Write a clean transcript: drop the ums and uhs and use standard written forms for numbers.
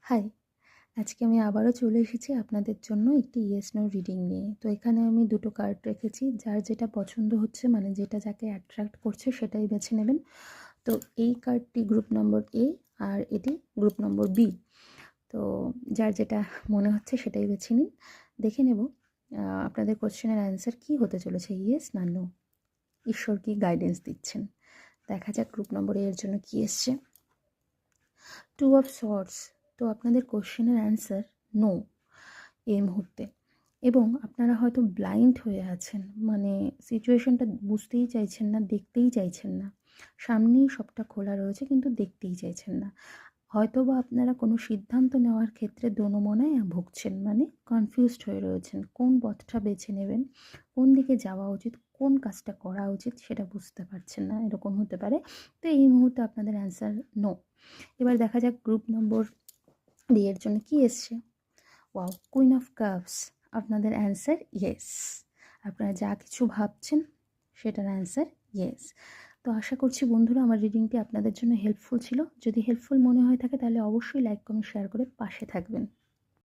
High! আজকে আমি আবারও চলে এসেছি আপনাদের জন্য একটি ইয়েস নো রিডিং নিয়ে। তো এখানে আমি দুটো কার্ড রেখেছি। যার যেটা পছন্দ হচ্ছে মানে যেটা যাকে অ্যাট্রাক্ট করছে সেটাই বেছে নেবেন। তো এই কার্ডটি গ্রুপ নম্বর এ আর এটি গ্রুপ নম্বর বি। তো যার যেটা মনে হচ্ছে সেটাই বেছে নিন। দেখে নেব আপনাদের কোয়েশ্চেনের অ্যান্সার কী হতে চলেছে, ইয়েস না নো। ঈশ্বর কি গাইডেন্স দিচ্ছেন। দেখা যাক গ্রুপ নম্বর এ এর জন্য কী এসছে। 2 অফ সর্ডস। তো আপনাদের কোশ্চেনের অ্যান্সার নো এই মুহূর্তে, এবং আপনারা হয়তো ব্লাইন্ড হয়ে আছেন, মানে সিচুয়েশনটা বুঝতেই চাইছেন না, দেখতেই চাইছেন না। সামনেই সবটা খোলা রয়েছে কিন্তু দেখতেই চাইছেন না। হয়তো বা আপনারা কোনো সিদ্ধান্ত নেওয়ার ক্ষেত্রে দোনোমনায় ভুগছেন, মানে কনফিউজড হয়ে রয়েছেন, কোন পথটা বেছে নেবেন, কোন দিকে যাওয়া উচিত, কোন কাজটা করা উচিত সেটা বুঝতে পারছেন না, এরকম হতে পারে। তো এই মুহূর্তে আপনাদের অ্যান্সার নো। এবার দেখা যাক গ্রুপ নম্বর ডি এর জন্য কী এসছে। Wow, queen of cups. আপনাদের অ্যান্সার ইয়েস। আপনারা যা কিছু ভাবছেন সেটার অ্যান্সার ইয়েস। তো আশা করছি বন্ধুরা আমার রিডিংটি আপনাদের জন্য হেল্পফুল ছিল। যদি হেল্পফুল মনে হয়ে থাকে তাহলে অবশ্যই লাইক কমেন্ট শেয়ার করে পাশে থাকবেন।